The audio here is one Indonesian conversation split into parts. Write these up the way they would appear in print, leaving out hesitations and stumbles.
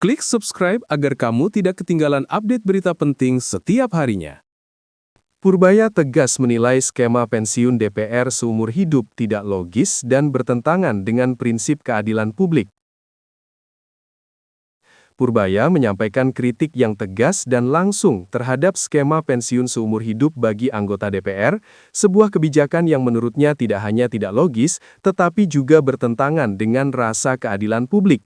Klik subscribe agar kamu tidak ketinggalan update berita penting setiap harinya. Purbaya tegas menilai skema pensiun DPR seumur hidup tidak logis dan bertentangan dengan prinsip keadilan publik. Purbaya menyampaikan kritik yang tegas dan langsung terhadap skema pensiun seumur hidup bagi anggota DPR, sebuah kebijakan yang menurutnya tidak hanya tidak logis, tetapi juga bertentangan dengan rasa keadilan publik.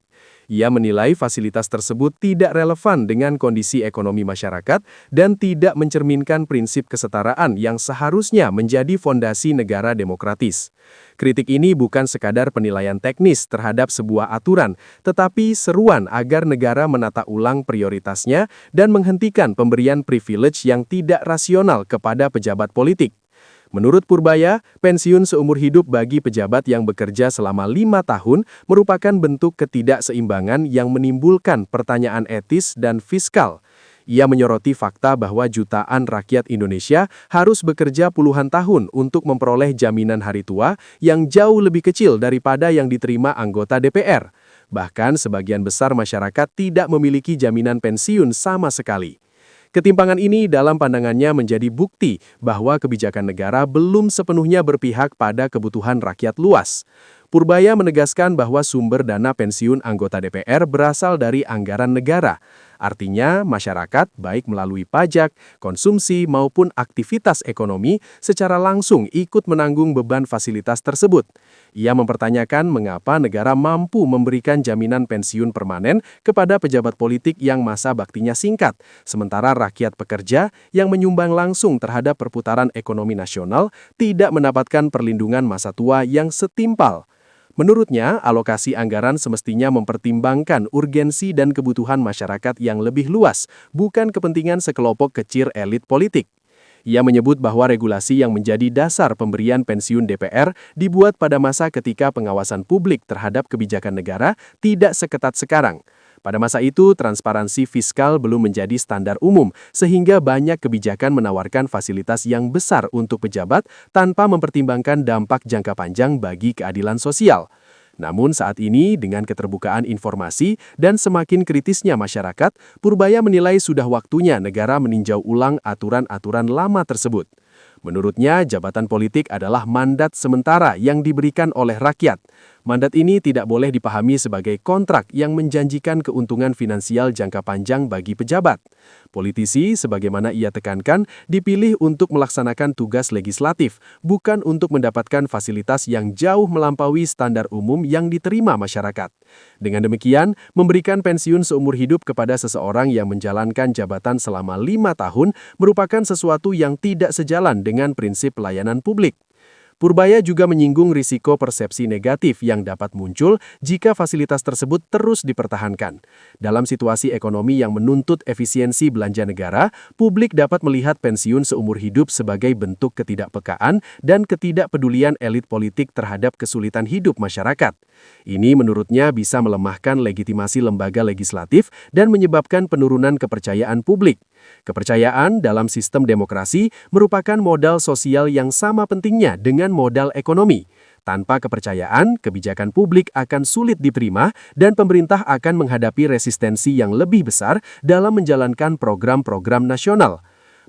Ia menilai fasilitas tersebut tidak relevan dengan kondisi ekonomi masyarakat dan tidak mencerminkan prinsip kesetaraan yang seharusnya menjadi fondasi negara demokratis. Kritik ini bukan sekadar penilaian teknis terhadap sebuah aturan, tetapi seruan agar negara menata ulang prioritasnya dan menghentikan pemberian privilege yang tidak rasional kepada pejabat politik. Menurut Purbaya, pensiun seumur hidup bagi pejabat yang bekerja selama 5 tahun merupakan bentuk ketidakseimbangan yang menimbulkan pertanyaan etis dan fiskal. Ia menyoroti fakta bahwa jutaan rakyat Indonesia harus bekerja puluhan tahun untuk memperoleh jaminan hari tua yang jauh lebih kecil daripada yang diterima anggota DPR. Bahkan sebagian besar masyarakat tidak memiliki jaminan pensiun sama sekali. Ketimpangan ini dalam pandangannya menjadi bukti bahwa kebijakan negara belum sepenuhnya berpihak pada kebutuhan rakyat luas. Purbaya menegaskan bahwa sumber dana pensiun anggota DPR berasal dari anggaran negara. Artinya, masyarakat, baik melalui pajak, konsumsi, maupun aktivitas ekonomi, secara langsung ikut menanggung beban fasilitas tersebut. Ia mempertanyakan mengapa negara mampu memberikan jaminan pensiun permanen kepada pejabat politik yang masa baktinya singkat, sementara rakyat pekerja yang menyumbang langsung terhadap perputaran ekonomi nasional tidak mendapatkan perlindungan masa tua yang setimpal. Menurutnya, alokasi anggaran semestinya mempertimbangkan urgensi dan kebutuhan masyarakat yang lebih luas, bukan kepentingan sekelompok kecil elit politik. Ia menyebut bahwa regulasi yang menjadi dasar pemberian pensiun DPR dibuat pada masa ketika pengawasan publik terhadap kebijakan negara tidak seketat sekarang. Pada masa itu, transparansi fiskal belum menjadi standar umum, sehingga banyak kebijakan menawarkan fasilitas yang besar untuk pejabat tanpa mempertimbangkan dampak jangka panjang bagi keadilan sosial. Namun saat ini, dengan keterbukaan informasi dan semakin kritisnya masyarakat, Purbaya menilai sudah waktunya negara meninjau ulang aturan-aturan lama tersebut. Menurutnya, jabatan politik adalah mandat sementara yang diberikan oleh rakyat. Mandat ini tidak boleh dipahami sebagai kontrak yang menjanjikan keuntungan finansial jangka panjang bagi pejabat. Politisi, sebagaimana ia tekankan, dipilih untuk melaksanakan tugas legislatif, bukan untuk mendapatkan fasilitas yang jauh melampaui standar umum yang diterima masyarakat. Dengan demikian, memberikan pensiun seumur hidup kepada seseorang yang menjalankan jabatan selama 5 tahun merupakan sesuatu yang tidak sejalan dengan prinsip pelayanan publik. Purbaya juga menyinggung risiko persepsi negatif yang dapat muncul jika fasilitas tersebut terus dipertahankan. Dalam situasi ekonomi yang menuntut efisiensi belanja negara, publik dapat melihat pensiun seumur hidup sebagai bentuk ketidakpekaan dan ketidakpedulian elit politik terhadap kesulitan hidup masyarakat. Ini menurutnya bisa melemahkan legitimasi lembaga legislatif dan menyebabkan penurunan kepercayaan publik. Kepercayaan dalam sistem demokrasi merupakan modal sosial yang sama pentingnya dengan modal ekonomi. Tanpa kepercayaan, kebijakan publik akan sulit diterima dan pemerintah akan menghadapi resistensi yang lebih besar dalam menjalankan program-program nasional.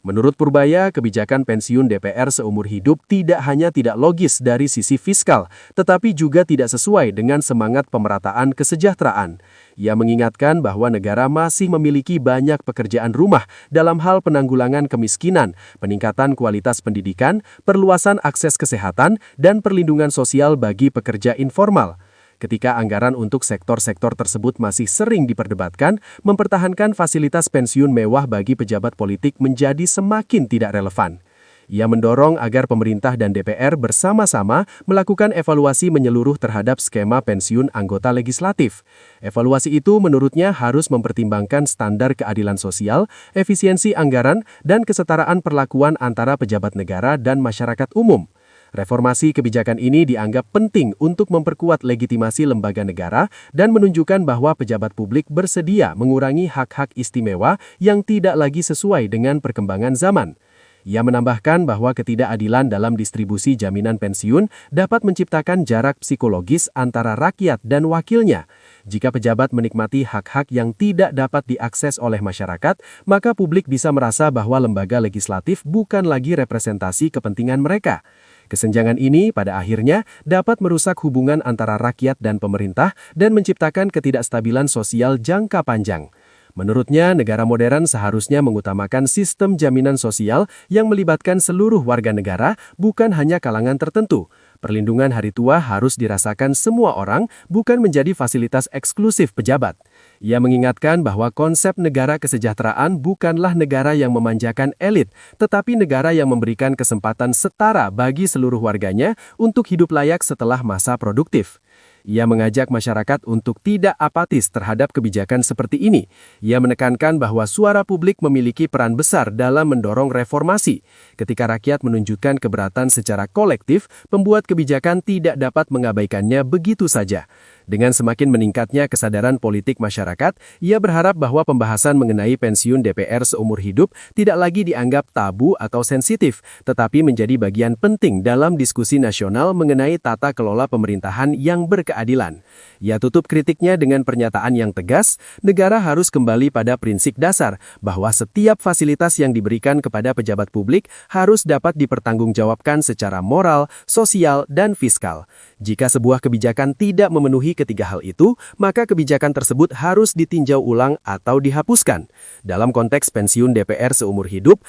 Menurut Purbaya, kebijakan pensiun DPR seumur hidup tidak hanya tidak logis dari sisi fiskal, tetapi juga tidak sesuai dengan semangat pemerataan kesejahteraan. Ia mengingatkan bahwa negara masih memiliki banyak pekerjaan rumah dalam hal penanggulangan kemiskinan, peningkatan kualitas pendidikan, perluasan akses kesehatan, dan perlindungan sosial bagi pekerja informal. Ketika anggaran untuk sektor-sektor tersebut masih sering diperdebatkan, mempertahankan fasilitas pensiun mewah bagi pejabat politik menjadi semakin tidak relevan. Ia mendorong agar pemerintah dan DPR bersama-sama melakukan evaluasi menyeluruh terhadap skema pensiun anggota legislatif. Evaluasi itu menurutnya harus mempertimbangkan standar keadilan sosial, efisiensi anggaran, dan kesetaraan perlakuan antara pejabat negara dan masyarakat umum. Reformasi kebijakan ini dianggap penting untuk memperkuat legitimasi lembaga negara dan menunjukkan bahwa pejabat publik bersedia mengurangi hak-hak istimewa yang tidak lagi sesuai dengan perkembangan zaman. Ia menambahkan bahwa ketidakadilan dalam distribusi jaminan pensiun dapat menciptakan jarak psikologis antara rakyat dan wakilnya. Jika pejabat menikmati hak-hak yang tidak dapat diakses oleh masyarakat, maka publik bisa merasa bahwa lembaga legislatif bukan lagi representasi kepentingan mereka. Kesenjangan ini pada akhirnya dapat merusak hubungan antara rakyat dan pemerintah dan menciptakan ketidakstabilan sosial jangka panjang. Menurutnya, negara modern seharusnya mengutamakan sistem jaminan sosial yang melibatkan seluruh warga negara, bukan hanya kalangan tertentu. Perlindungan hari tua harus dirasakan semua orang, bukan menjadi fasilitas eksklusif pejabat. Ia mengingatkan bahwa konsep negara kesejahteraan bukanlah negara yang memanjakan elit, tetapi negara yang memberikan kesempatan setara bagi seluruh warganya untuk hidup layak setelah masa produktif. Ia mengajak masyarakat untuk tidak apatis terhadap kebijakan seperti ini. Ia menekankan bahwa suara publik memiliki peran besar dalam mendorong reformasi. Ketika rakyat menunjukkan keberatan secara kolektif, pembuat kebijakan tidak dapat mengabaikannya begitu saja. Dengan semakin meningkatnya kesadaran politik masyarakat, ia berharap bahwa pembahasan mengenai pensiun DPR seumur hidup tidak lagi dianggap tabu atau sensitif, tetapi menjadi bagian penting dalam diskusi nasional mengenai tata kelola pemerintahan yang berkeadilan. Ia tutup kritiknya dengan pernyataan yang tegas, negara harus kembali pada prinsip dasar bahwa setiap fasilitas yang diberikan kepada pejabat publik harus dapat dipertanggungjawabkan secara moral, sosial, dan fiskal. Jika sebuah kebijakan tidak memenuhi ketiga hal itu, maka kebijakan tersebut harus ditinjau ulang atau dihapuskan. Dalam konteks pensiun DPR seumur hidup,